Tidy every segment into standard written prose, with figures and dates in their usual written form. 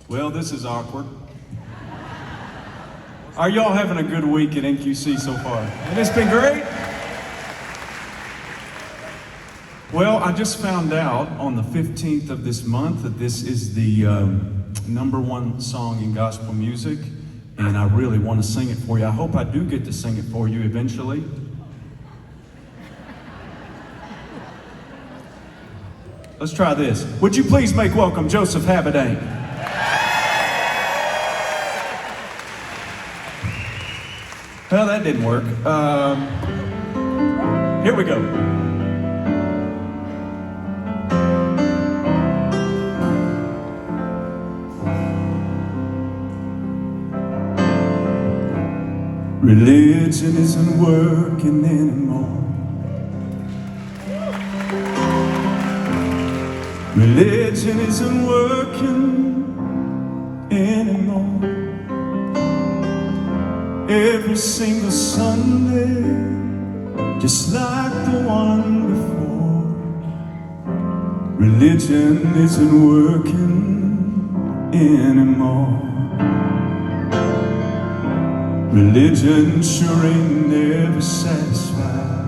Well, this is awkward. Are y'all having a good week at NQC so far? And it's been great? Well, I just found out on the 15th of this month that this is the #1 song in gospel music, and I really want to sing it for you. I hope I do get to sing it for you eventually. Let's try this. Would you please make welcome Joseph Habedank? Well, that didn't work. Here we go. Religion isn't working anymore. Religion isn't working anymore. Every single Sunday, just like the one before. Religion isn't working anymore. Religion sure ain't never satisfied.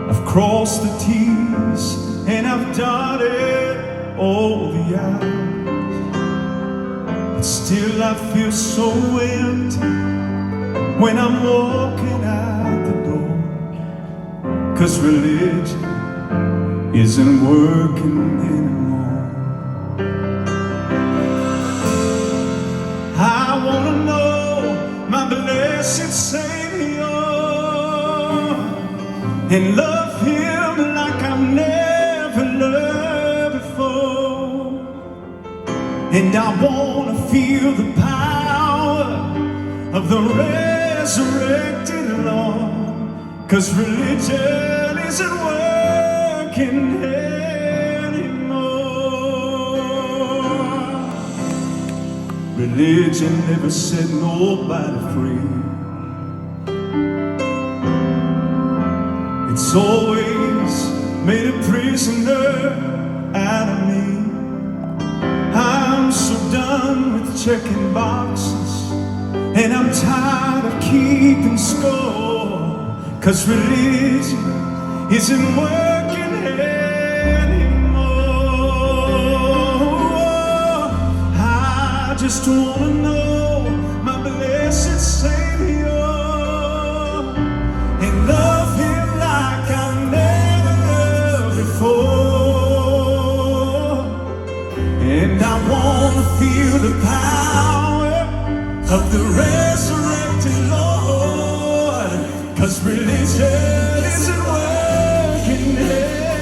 I've crossed the T's and I've dotted all the I's. Still I feel so empty when I'm walking out the door. 'Cause religion isn't working anymore. I wanna know my blessed Savior and love Him like I've never loved before. And I wanna feel the power of the resurrected Lord. 'Cause religion isn't working anymore. Religion never set nobody free. It's always made a prisoner out of me. I'm so done with checking boxes, and I'm tired of keeping score. 'Cause religion isn't working anymore. I just wanna know my blessed Savior and love Him like I've never loved before. And I wanna feel the power of the resurrected Lord. 'Cause religion isn't working anymore.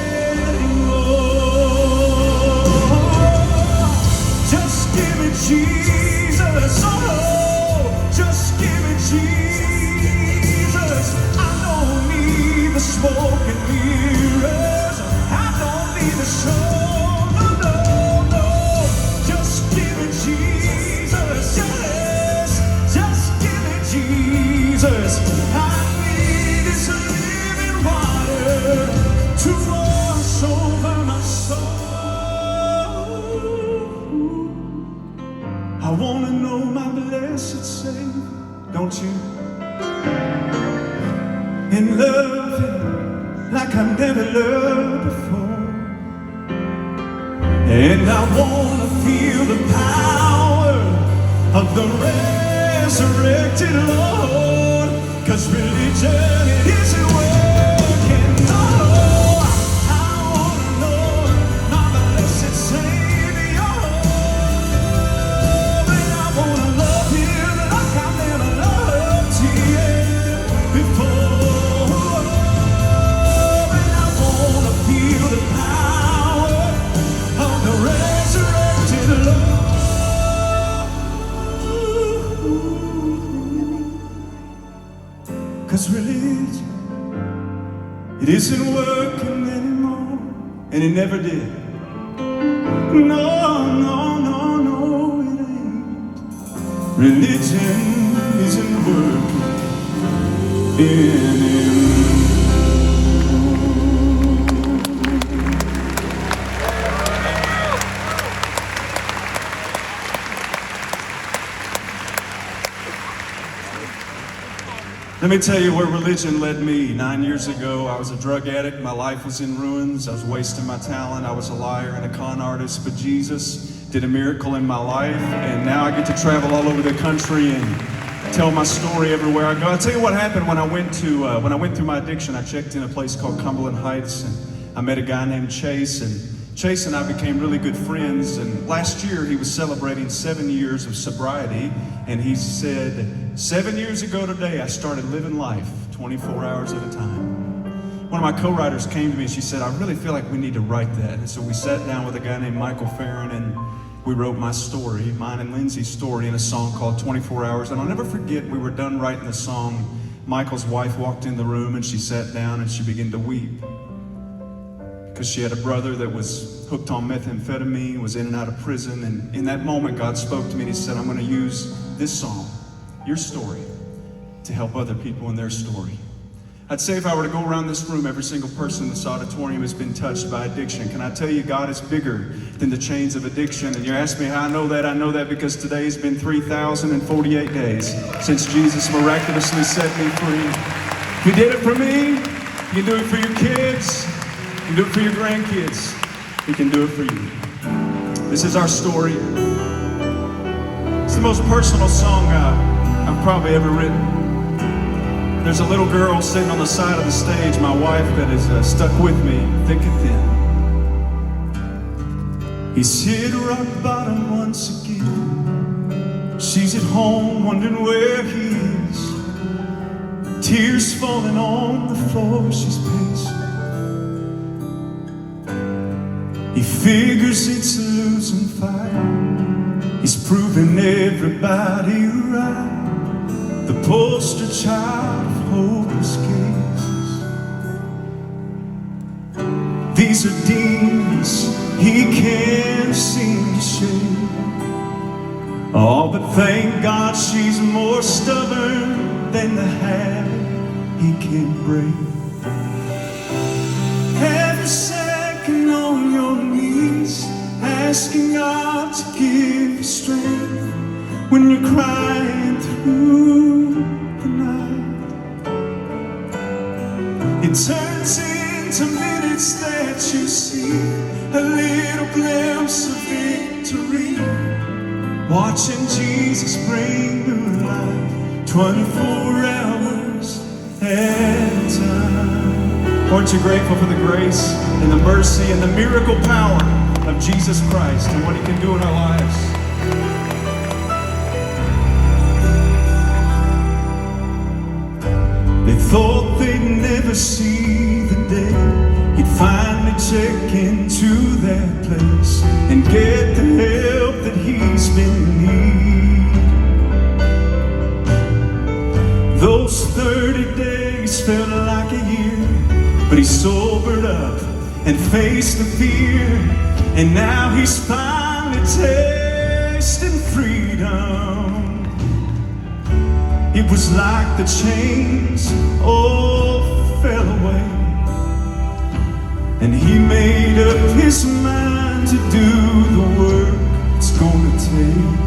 Just give me Jesus, oh, just give me Jesus. I don't need the smoke and mirrors, I don't need the show. Jesus, I need His living water to wash over my soul. I want to know my blessed Savior, don't you? And love Him like I've never loved before. And I want to feel the power of the resurrected Lord. 'Cause religion, it isn't working, no. I wanna know my blessed Savior, and I wanna love Him like I've never loved Him before. And I wanna feel the power of the resurrected Lord. 'Cause religion, it isn't working anymore, and it never did. No, no, no, no, it ain't. Religion isn't working anymore. Let me tell you where religion led me. 9 years ago, I was a drug addict. My life was in ruins. I was wasting my talent. I was a liar and a con artist. But Jesus did a miracle in my life, and now I get to travel all over the country and tell my story everywhere I go. I'll tell you what happened when I went through my addiction. I checked in a place called Cumberland Heights, and I met a guy named Chase, and Chase and I became really good friends, and last year he was celebrating 7 years of sobriety, and he said, 7 years ago today I started living life 24 hours at a time. One of my co-writers came to me and she said, I really feel like we need to write that. And so we sat down with a guy named Michael Farron and we wrote my story, mine and Lindsay's story, in a song called 24 Hours. And I'll never forget, we were done writing the song. Michael's wife walked in the room and she sat down and she began to weep. Because she had a brother that was hooked on methamphetamine, was in and out of prison, and in that moment God spoke to me and he said, I'm going to use this song, your story, to help other people in their story. I'd say if I were to go around this room, every single person in this auditorium has been touched by addiction. Can I tell you, God is bigger than the chains of addiction? And you ask me how I know that? I know that because today has been 3,048 days since Jesus miraculously set me free. If he did it for me, you can do it for your kids. You can do it for your grandkids. He can do it for you. This is our story. It's the most personal song I've probably ever written. There's a little girl sitting on the side of the stage, my wife, that is stuck with me thick and thin. He's hit rock bottom once again. She's at home wondering where he is. Tears falling on the floor, she's pacing. He figures it's a losing fight. He's proving everybody right. The poster child of hopeless cases. These are demons he can't seem to shake. Oh, but thank God she's more stubborn than the habit he can't break. Every second on your knees, asking God to give you strength when you're crying through the night. It turns into minutes that you see, a little glimpse of victory, watching Jesus bring new life 24 hours at a time. Aren't you grateful for the grace and the mercy and the miracle power of Jesus Christ and what he can do in our lives? They thought they'd never see the day he'd finally check into that place and get the help that he's been needing. Those 30 days felt like a year, but he sobered up and faced the fear, and now he's finally tasting freedom. It was like the chains all fell away, and he made up his mind to do the work it's gonna take.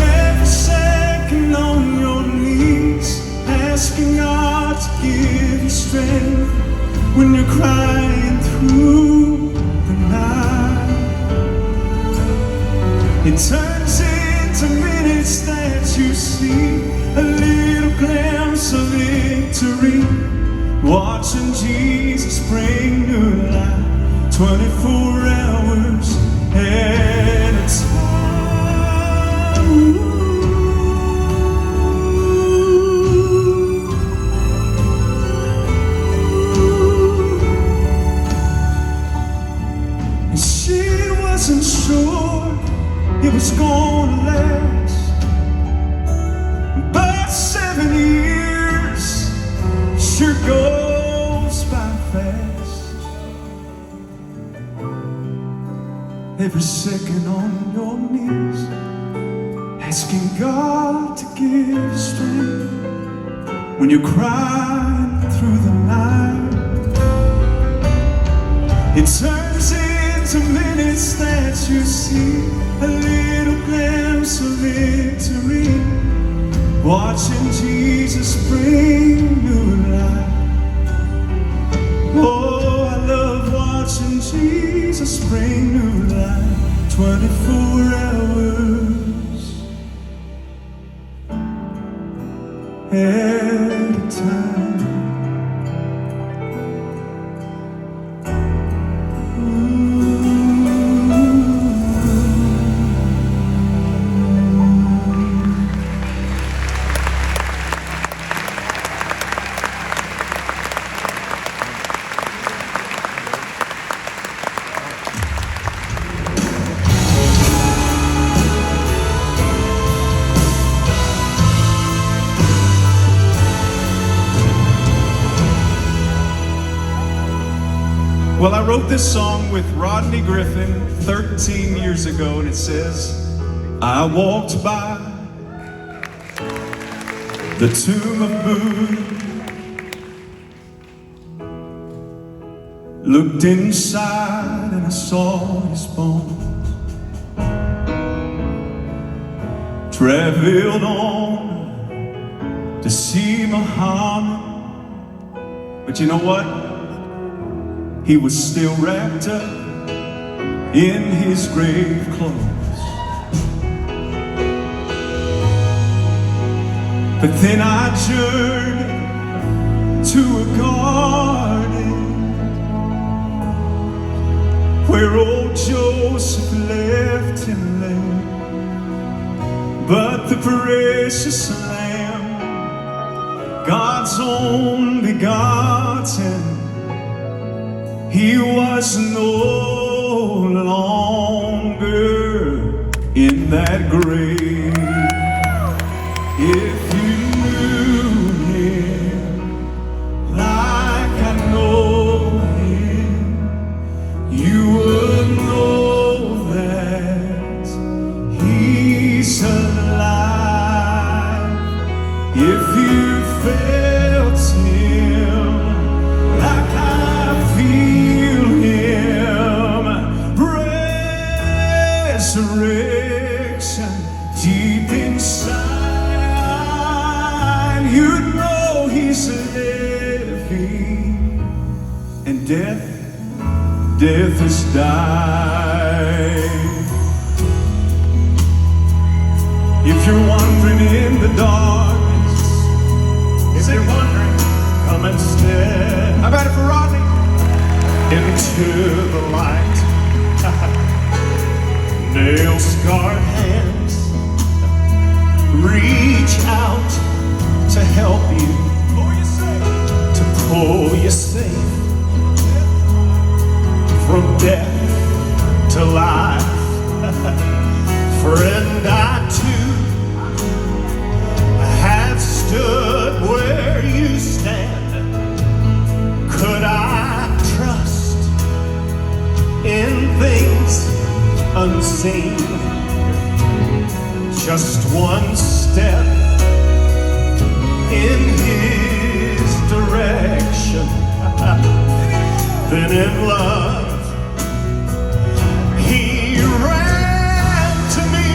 Every second on your knees, asking God to give you strength when you're crying through the night. It turns into minutes that you see, a little glimpse of victory, watching Jesus bring new life 24 hours at a time. And she wasn't sure it was gonna last, but 7 years sure goes by fast. Every second on your knees, asking God to give you strength when you're crying through the night. It turns into minutes that you see, a little glimpse of victory, watching Jesus bring new life. Oh, I love watching Jesus bring new life, 24 hours at a time. Well, I wrote this song with Rodney Griffin 13 years ago, and it says, I walked by the tomb of Buddha, looked inside and I saw his bones, traveled on to see Muhammad, but you know what? He was still wrapped up in his grave clothes. But then I journeyed to a garden where old Joseph left him lay. But the precious Lamb, God's own begotten, he was no longer in that grave. If you knew him like I know him, you would know that he's alive. If you felt him like I feel him, resurrection deep inside, you know he's living, and death has died. If you're wandering in the darkness, if you're wondering, come and step. How about it for Rodney? Into the light. Nail-scarred hands reach out to help you, to pull you safe from death to life. Friend, I too have stood where you stand. Could I trust in things unseen? Just one step in his direction, then in love he ran to me.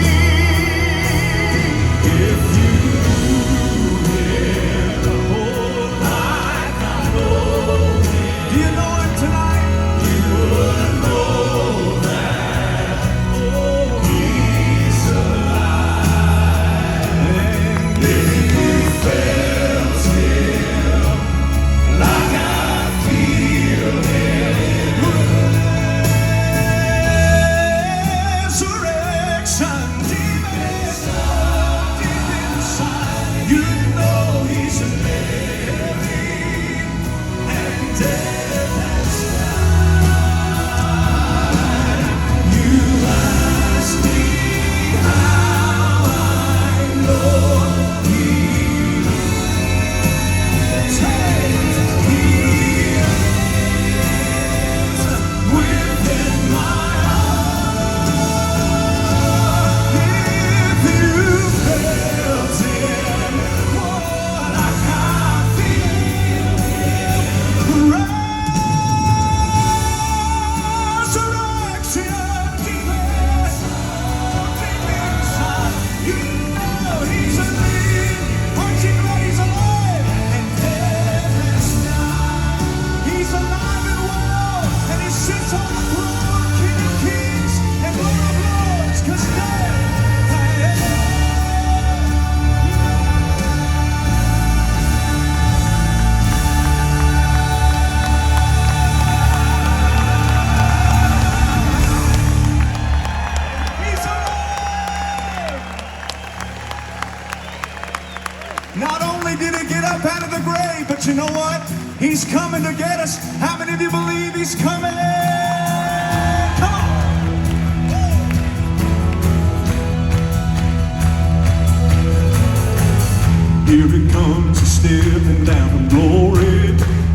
If you knew him, oh, like I know him, do you know him tonight? You would know that, oh, he's alive. And if you felt him like I feel him, up out of the grave, but you know what? He's coming to get us. How many of you believe he's coming? Come on. Here he comes, he's stepping down from glory.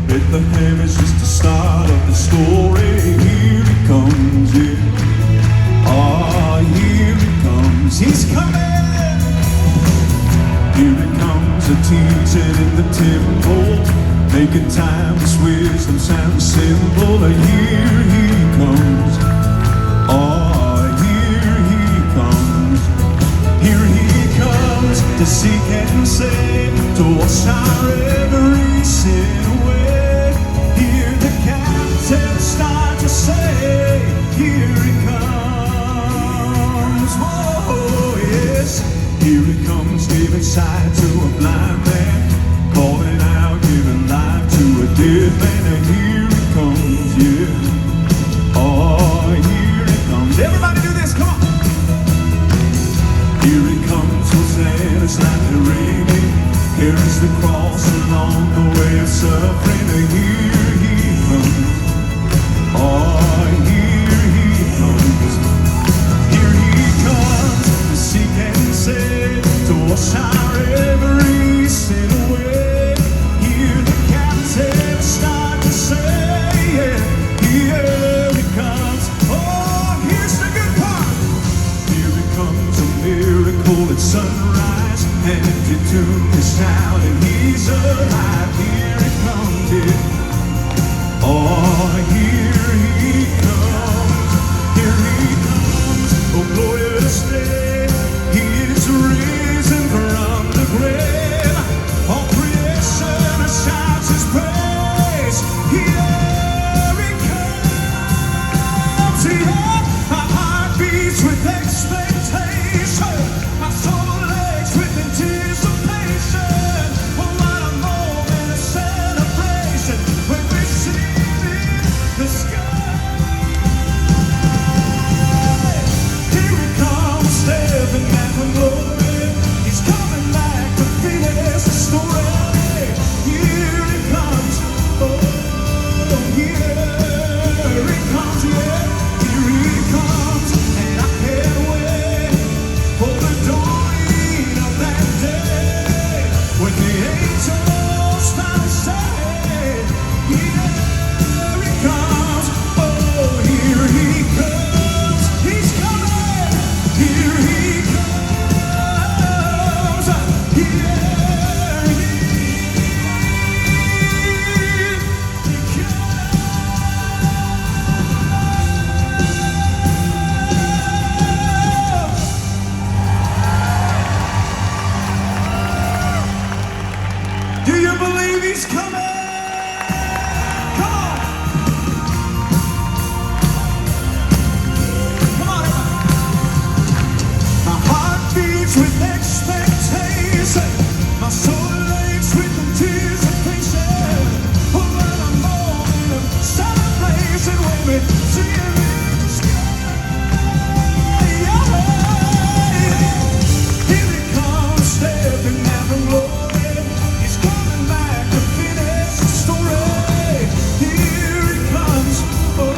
Bethlehem is just the start of the story. Here he comes, yeah. Ah, here he comes, he's coming. Here he comes, a teaching in the temple, making timeless wisdom sound simple. Here he comes, ah, here he comes. Here he comes to seek and save, to wash our every sin away. Hear the captives start to say, here he comes. Oh yes, here he comes, giving sight to a blind man, calling out, giving life to a dead man. And here he comes, yeah. Oh, here he comes. Everybody do this, come on. Here he comes, Hosanna's like the ringing, carries the cross along the way of suffering. And here he comes, oh, here he comes. Here he comes to seek and save, to wash our every sin away. Hear the captives start to say, yeah, here he comes. Oh, here's the good part. Here he comes, a miracle at sunrise, an empty tomb is shouting, he's alive. Here he comes, yeah. Oh, here he comes. Here he comes, oh glorious day. He is risen from the grave. All creation shouts his praise. Here he comes, yeah. My heart beats with expectation, my soul aches with anticipation. Oh, what a moment of celebration when we see the sky. Here he comes, stepping back from glory. He's coming back to finish the story. Here he comes, oh, here he comes, yeah. Here he comes, and I can't wait for the dawning of that day, when the angels finally say, here he comes, oh, here he comes, he's coming, here he comes, here he comes. Do you believe he's coming? Come on. Come on, everybody. My heart beats with expectation, my soul aches with anticipation. Oh, what a moment of celebration when we see him in the sky. Yeah. Here he comes, stepping out from glory. He's coming back to finish the story. Here he comes, oh,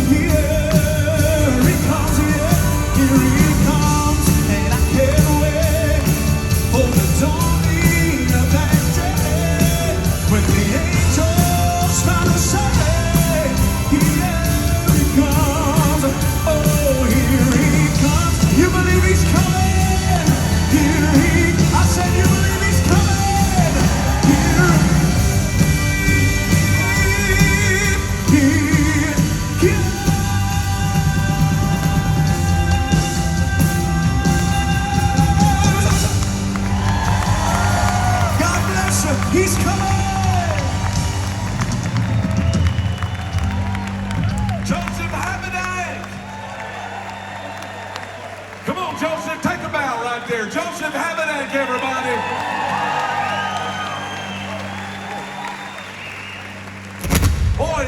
here he comes, yeah. Here he comes, and I can't wait for the dawning of that day, when the angels finally say, here he comes, oh, here he comes. You believe he's coming? Here he, I said you believe he's coming? Here he comes. God bless you, he's coming. Joseph Habedank. Come on, Joseph, take a bow right there. Joseph Habedank, everybody.